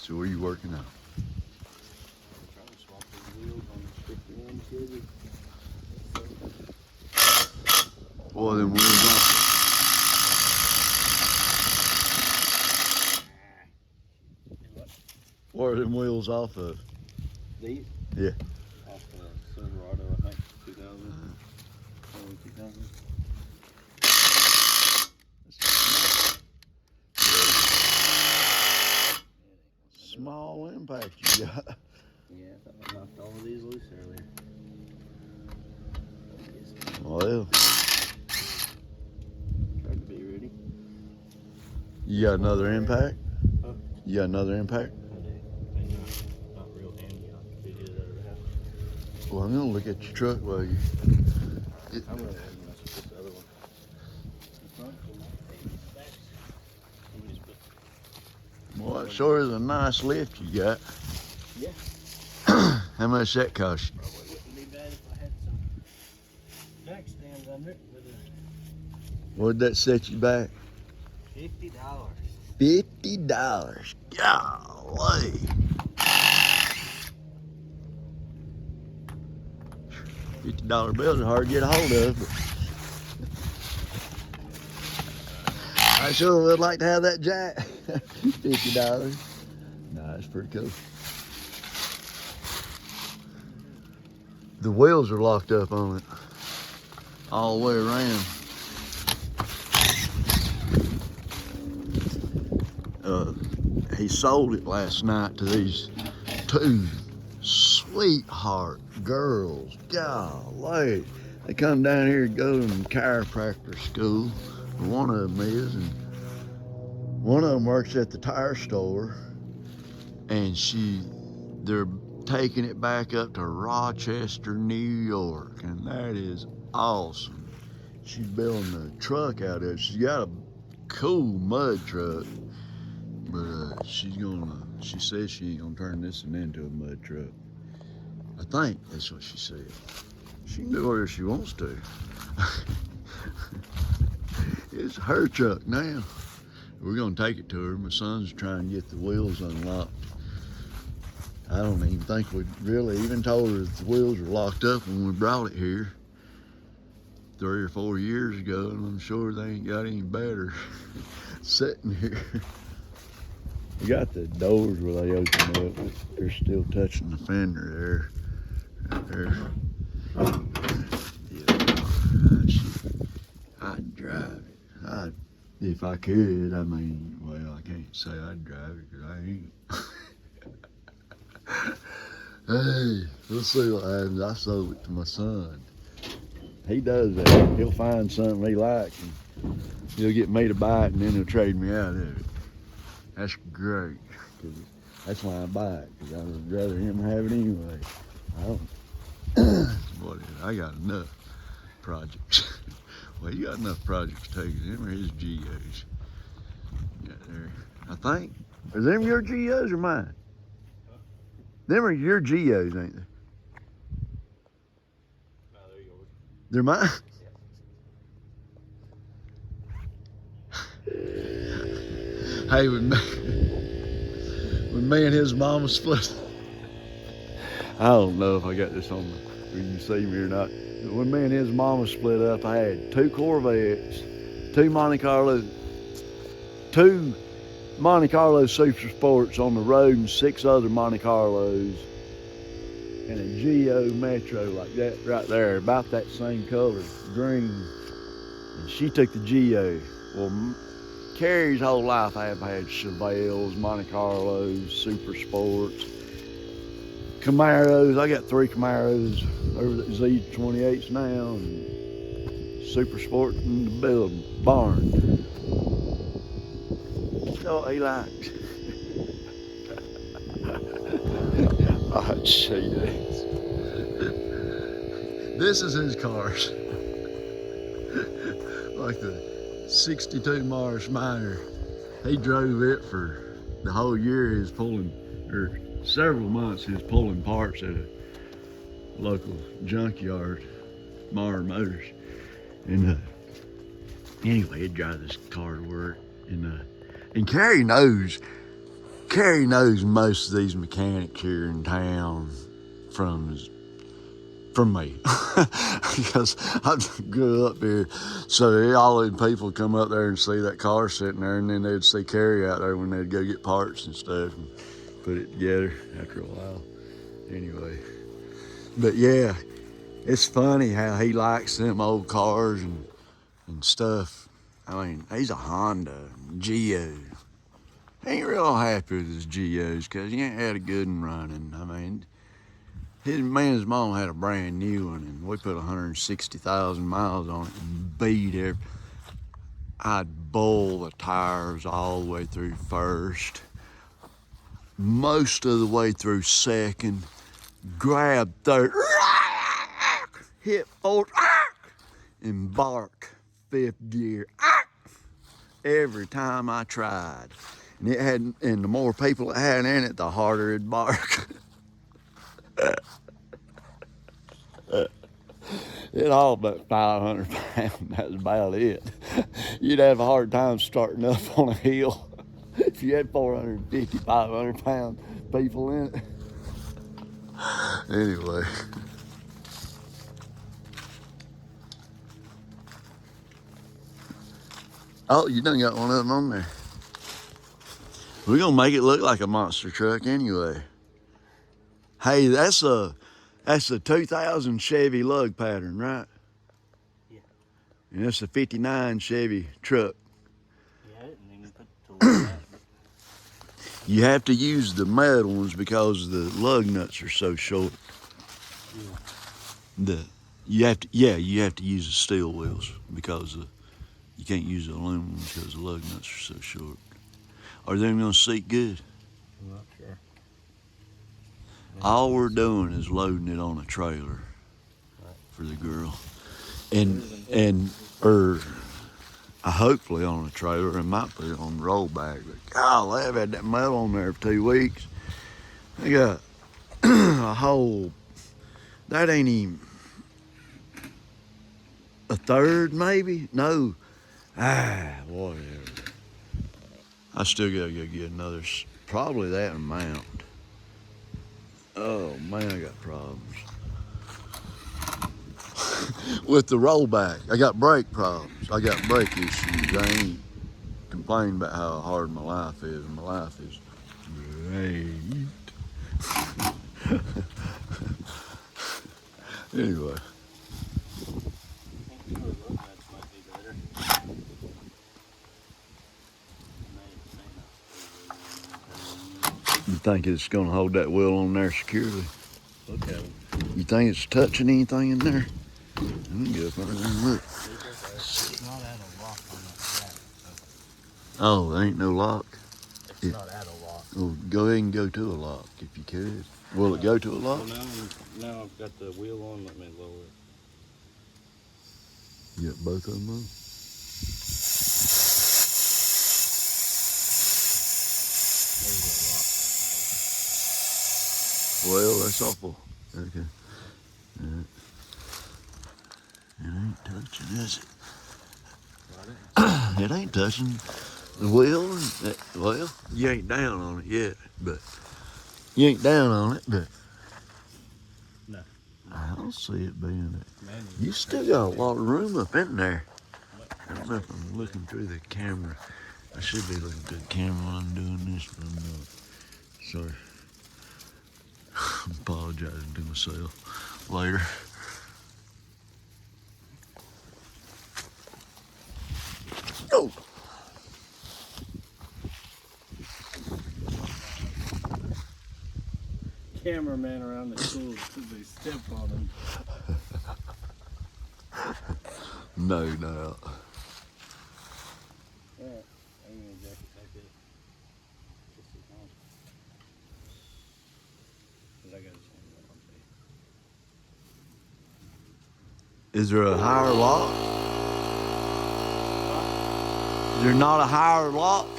So where you working out? I'm trying to swap these wheels on the 51 Chevy. What are them wheels on? What are them wheels off of? These? Yeah. Off the Silverado, I think, 2000. Early 2000. Small impact you got. Yeah, I thought I knocked all of these loose earlier. Well, Tried to be ready. you got another impact? Huh? You got another impact? I do. But not real handy. I'll fit it out of the house. Well, I'm gonna look at your truck while you. I'm really mess with this other one. The front will not take the backs. Let me just put. Well, it sure is a nice lift you got. Yeah. How much that cost you? Probably wouldn't be bad if I had some jack stands under it, but What'd that set you back? $50. $50. Golly. $50 bills are hard to get a hold of. But I sure would like to have that jack. $50. Nah, that's pretty cool. The wheels are locked up on it all the way around. He sold it last night to these two sweetheart girls. Golly. They come down here to go to chiropractor school. One of them is, and one of them works at the tire store, and they're taking it back up to Rochester, New York, and that is awesome. She's building a truck out there. She's got a cool mud truck, but she says she ain't gonna turn this one into a mud truck. I think that's what she said. She can do whatever she wants to. It's her truck now. We're gonna take it to her. My son's trying to get the wheels unlocked. I don't even think we really even told her that the wheels were locked up when we brought it here 3 or 4 years ago, and I'm sure they ain't got any better sitting here. We got the doors where they open up. They're still touching the fender there. Right there. Yeah, I'd drive it. If I could, I mean, well, I can't say I'd drive it because I ain't. Hey, we'll see what happens. I sold it to my son. He does that. He'll find something he likes and he'll get me to buy it, and then he'll trade me out of it. That's great. That's why I buy it, because I would rather him have it anyway. I got enough projects. Well, you got enough projects to take. Them are his GOs. Got there. I think. Are them your GOs or mine? Them are your GOs, ain't they? No, they're yours. They're mine? Hey, when me and his mama split, I don't know if I got this on when you see me or not. When me and his mama split up, I had 2 Corvettes, 2 Monte Carlo Super Sports on the road, and 6 other Monte Carlos, and a Geo Metro like that right there, about that same color, green. And she took the Geo. Well, Carrie's whole life I have had Chevelles, Monte Carlos, Super Sports, Camaros. I got 3 Camaros over the Z28s now, and Super Sport in the barn. That's what he likes. I'd see this. This is his cars. Like the 62 Mars Minor. He drove it for the whole year. He was pulling, or several months, he was pulling parts at a local junkyard, Mara Motors. And anyway, he'd drive this car to work. And Carrie knows Kerry knows most of these mechanics here in town from me because I grew up here. So all these people come up there and see that car sitting there, and then they'd see Kerry out there when they'd go get parts and stuff and put it together after a while. Anyway, but yeah, it's funny how he likes them old cars and stuff. I mean, he's a Honda Geo. He ain't real happy with his Geos because he ain't had a good one running. I mean, his mom had a brand new one, and we put 160,000 miles on it and beat it. I'd boil the tires all the way through first, most of the way through second, grab third, hit fourth, embark fifth gear. Every time I tried. And the more people it had in it, the harder it'd bark. It all but 500 pounds, that's about it. You'd have a hard time starting up on a hill if you had 450, 500 pound people in it. Anyway. Oh, you done got one of them on there. We're gonna make it look like a monster truck anyway. Hey, that's a 2000 Chevy lug pattern, right? Yeah. And that's a 59 Chevy truck. Yeah, and then you put the tool in that. You have to use the metal ones because the lug nuts are so short. Yeah. You have to use the steel wheels because you can't use the aluminum ones because the lug nuts are so short. Are they gonna seat good? I'm not sure. All we're doing is loading it on a trailer for the girl, and hopefully on a trailer, and might put it on the rollback. But golly, I've had that metal on there for 2 weeks. I got a whole, that ain't even a third, maybe? No, whatever. I still gotta go get another, probably that amount. Oh man, I got problems with the rollback. I got brake problems. I got brake issues. I ain't complaining about how hard my life is. My life is great. Anyway. You think it's gonna hold that wheel on there securely? Look at them. You think it's touching anything in there? Let me go up there and look. It's not at a lock on that track. Oh, there ain't no lock. It's not at a lock. Well, go ahead and go to a lock if you could. Will it go to a lock? Well, now I've got the wheel on. Let me lower it. You got both of them on? Well, that's awful. Okay. Alright. It ain't touching, is it? It ain't touching the wheel. Well, you ain't down on it yet, but you ain't down on it, but No. I don't see it being it. You still got a lot of room up in there. I don't know if I'm looking through the camera. I should be looking through the camera while I'm doing this, but I'm not. Sorry. I'm apologizing to myself later. Oh! Cameraman around the tools because they step on them. No doubt. Yeah, I'm gonna jack it back up. Just as long. 'Cause I gotta change that one too. Is there a higher lock? Is there not a higher lock? I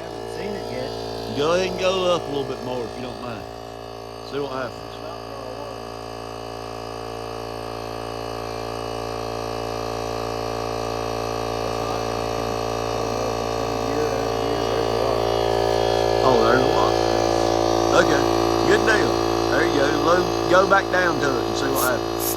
haven't seen it yet. Go ahead and go up a little bit more if you don't mind. See what happens. Oh, there's a lot. Okay, good deal. There you go. Go back down to it and see what happens.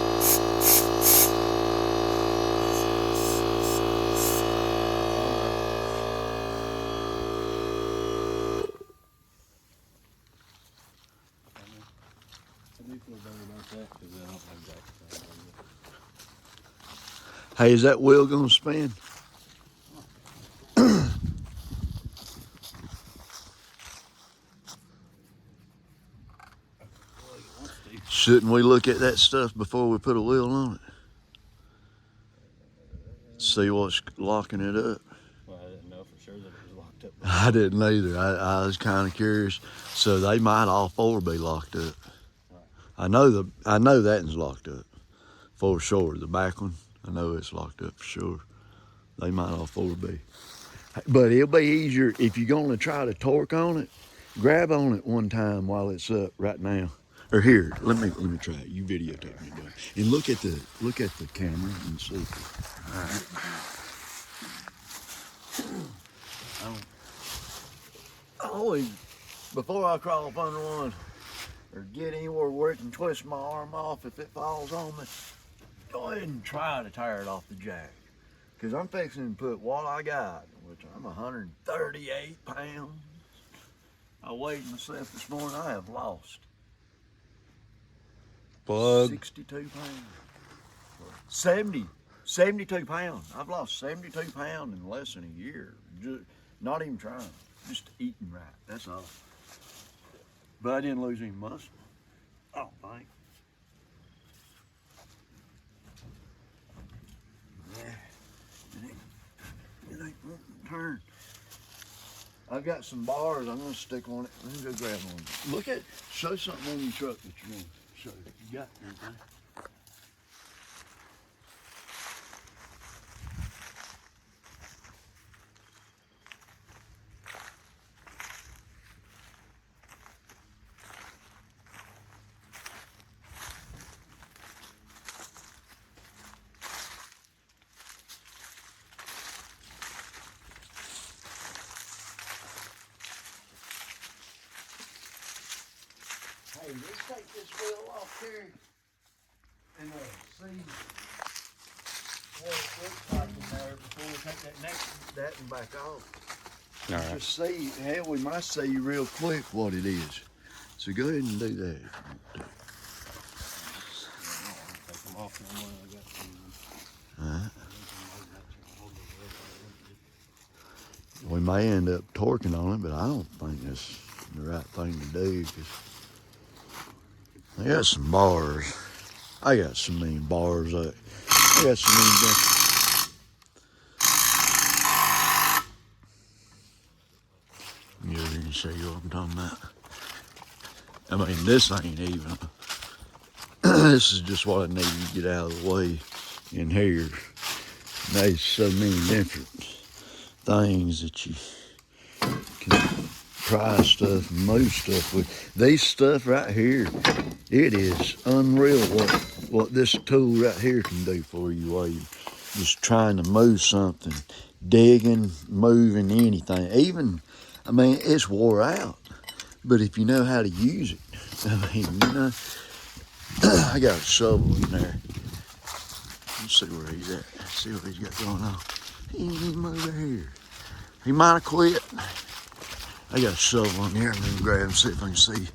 I do feel better about that because I don't have jackets on. Hey, is that wheel gonna spin? Shouldn't we look at that stuff before we put a wheel on it? See what's locking it up. Well, I didn't know for sure that it was locked up. I didn't either. I was kind of curious. So they might all four be locked up. I know that one's locked up for sure. The back one, I know it's locked up for sure. They might all four be. But it'll be easier if you're gonna try to torque on it. Grab on it one time while it's up right now. Or here, let me try it. You videotape me, buddy. And look at the camera and see. All right. I always, before I crawl up under one or get anywhere where it can twist my arm off if it falls on me, go ahead and try to tear it off the jack. Because I'm fixing to put what I got, which I'm 138 pounds. I weighed myself this morning. I have lost 62 pounds. 72 pounds. I've lost 72 pounds in less than a year. Not even trying. Just eating right. That's all. But I didn't lose any muscle. I don't think. Yeah. It ain't wanting to turn. I've got some bars. I'm gonna stick on it. Let me go grab one. Show something on your truck that you want to show. You got anything? Hey, let's take this wheel off here and see what it looks like in there before we take that one back off. All right. Just see, hell, we might see real quick what it is. So go ahead and do that. Take them off now. I got some. Alright. We may end up torquing on it, but I don't think that's the right thing to do because I got some bars. I got so many bars. I got so many different. You can show you what I'm talking about. I mean, this ain't even. This is just what I need to get out of the way in here. And there's so many different things that you can pry stuff and move stuff with. These stuff right here, it is unreal what this tool right here can do for you while you're just trying to move something, digging, moving anything. Even, I mean, it's wore out, but if you know how to use it, I mean, you know, I got a shovel in there. Let's see where he's at. See what he's got going on. He ain't even over here. He might have quit. I got a shovel in here. I'm gonna grab and see if I can see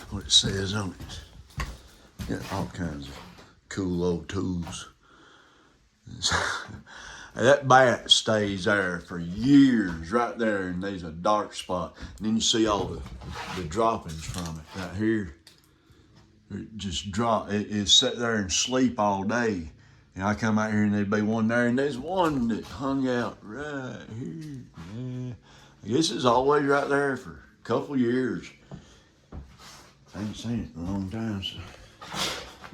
what it says on it. Got all kinds of cool old tools. That bat stays there for years, right there, and there's a dark spot. And then you see all the droppings from it right here. It just drop. It sit there and sleep all day. And I come out here and there'd be one there, and there's one that hung out right here. Yeah. I guess it's always right there for a couple years. I ain't seen it in a long time, so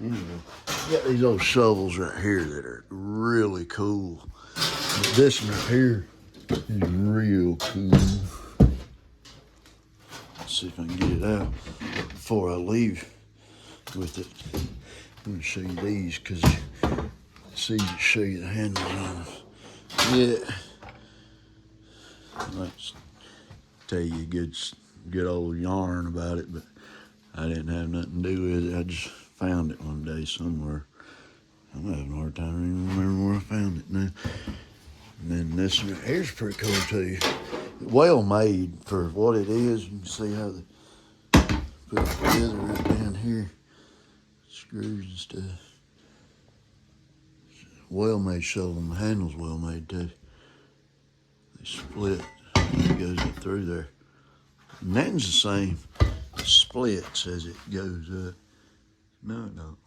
anyway. You got these old shovels right here that are really cool. But this one right here is real cool. Let's see if I can get it out before I leave with it. I'm gonna show you these because it's easy to show you the handles on them. Yeah. Let's tell you a good good old yarn about it, but I didn't have nothing to do with it. I just found it one day somewhere. I'm having a hard time even remembering where I found it now. And then this one here's pretty cool too. Well made for what it is. You can see how they put it together right down here. Screws and stuff. Well made shovel. The handle's well made too. They split. It goes up through there. And that's the same. It splits as it goes up. No, it don't.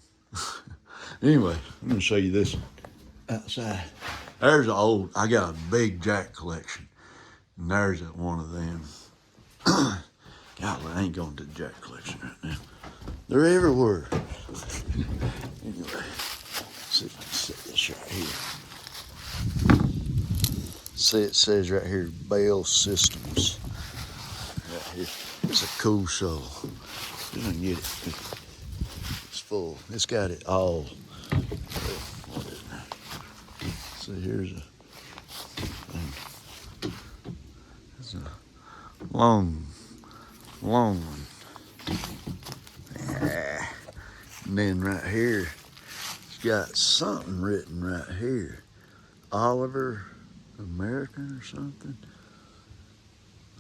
Anyway, I'm gonna show you this outside. There's an old. I got a big jack collection, and there's one of them. Golly, I ain't going to the jack collection right now. They're everywhere. Anyway, see if I can set this right here. See, it says right here, Bell Systems. Right here. It's a cool shovel. You don't get it. It's full. It's got it all. What is that? See, here's a thing. It's a long one. Yeah. And then right here, it's got something written right here. Oliver American or something.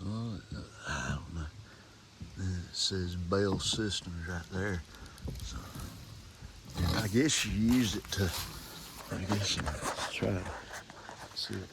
Oh, I don't know. Then it says Bell Systems right there. So, and I guess you use it to, try to see it.